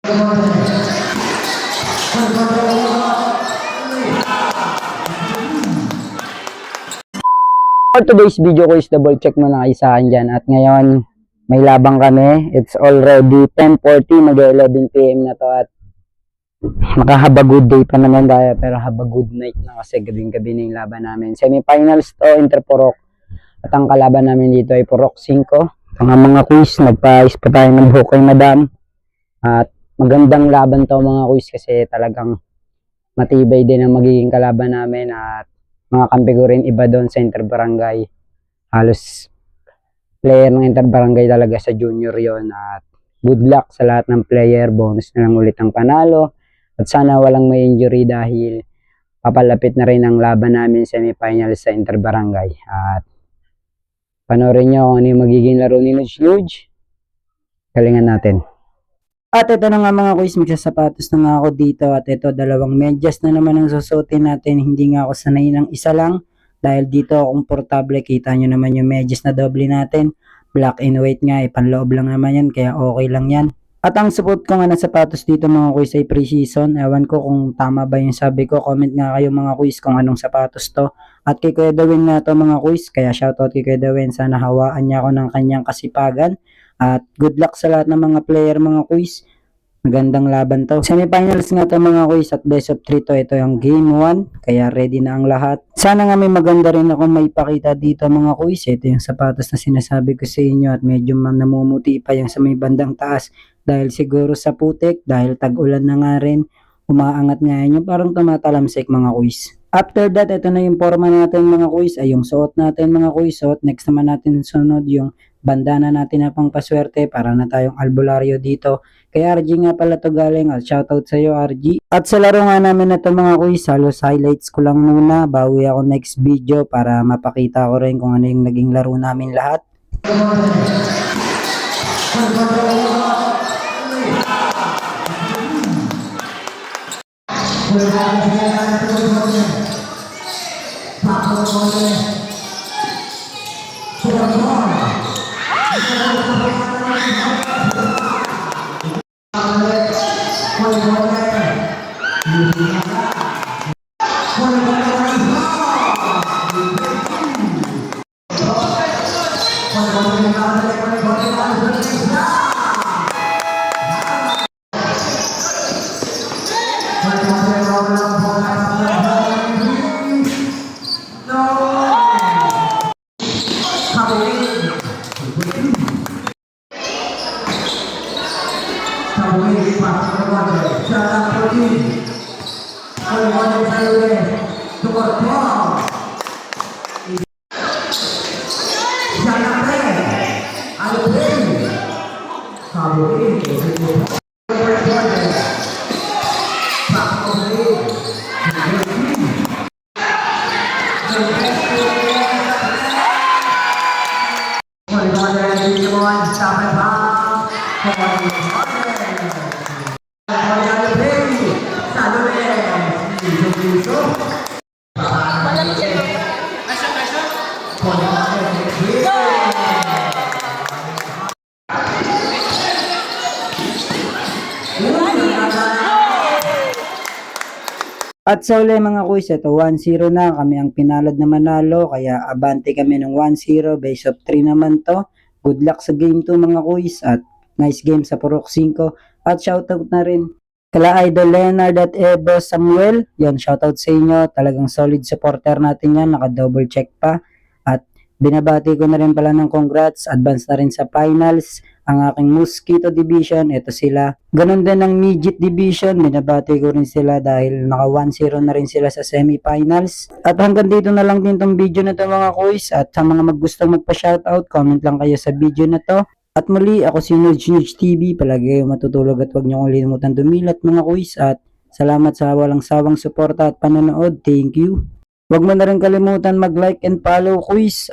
For today's video ko is double check muna kayo sa akin dyan. At ngayon, may labang kami. It's already 10:40, mag-11 PM na to. At makahaba good day pa naman tayo. Pero haba good night na kasi gabing-gabi na yung laban namin. Semifinals to, Interpurok. At ang kalaban namin dito ay Purok 5. Mga quiz, nagpa-ice pa tayo ng buhok kay Madam. At magandang laban to mga quiz kasi talagang matibay din ang magiging kalaban namin. At mga kampi ko rin iba doon sa Interbarangay. Halos player ng Interbarangay talaga sa junior yon. At good luck sa lahat ng player. Bonus na lang ulit ang panalo. At sana walang may injury dahil papalapit na rin ang laban namin semifinal sa Interbarangay. At panoorin nyo kung ano yung magiging laro ni Nuge. Galingan natin. At ito na nga mga quiz, magsasapatos na nga ako dito. At ito, dalawang medyas na naman ang susuotin natin. Hindi nga ako sanay ng isa lang. Dahil dito komportable, kita nyo naman yung medyas na doble natin. Black and white nga, panloob lang naman yan. Kaya okay lang yan. At ang support ko nga ng sapatos dito mga quiz ay pre-season. Ewan ko kung tama ba yung sabi ko. Comment nga kayo mga quiz kung anong sapatos to. At kay Kuya Dawin nga to mga quiz. Kaya shoutout kay Kuya Dawin. Sana hawaan niya ako ng kanyang kasipagan. At good luck sa lahat ng mga player mga quiz. Magandang laban to. Semifinals nga to mga quiz at best of 3 to. Ito yung game 1. Kaya ready na ang lahat. Sana nga may maganda rin ako may pakita dito mga quiz. Ito yung sapatos na sinasabi ko sa inyo at medyo namumuti pa yung sa may bandang taas. Dahil siguro sa putik, dahil tag-ulan na nga rin. Umaangat nga yun yung parang tumatalamsik mga quiz. After that, ito na yung forma natin mga quiz. Ay yung suot natin mga quiz. Suot. Next naman natin sunod yung bandana natin na pang paswerte para na tayong albularyo dito. Kay RG nga pala to galing at shoutout sa iyo RG. At sa laro nga namin na to mga quiz, halos highlights ko lang muna. Bawi ako next video para mapakita ko rin kung ano yung naging laro namin lahat. At sa uli mga quiz, ito 1-0 na. Kami ang pinalad na manalo. Kaya abante kami ng 1-0. Base of 3 naman to. Good luck sa game 2 mga quiz. At nice game sa Purok 5. At shoutout na rin kala Idol Leonard at Evo Samuel. Yan, shoutout sa inyo. Talagang solid supporter natin yan. Naka-double check pa. At binabati ko na rin pala ng congrats. Advance na rin sa finals. Ang aking Mosquito Division, ito sila. Ganon din ang Midget Division, binabati ko rin sila dahil naka 1-0 na rin sila sa semifinals. At hanggang dito na lang din tong video na to mga quiz. At sa mga magustong magpa-shoutout, comment lang kayo sa video na to. At muli, ako si Nuge TV. Palagi kayo matutulog at huwag niyo kong limutan dumilat mga quiz. At salamat sa walang sawang suporta at panonood. Thank you. Huwag mo na rin kalimutan mag-like and follow quiz.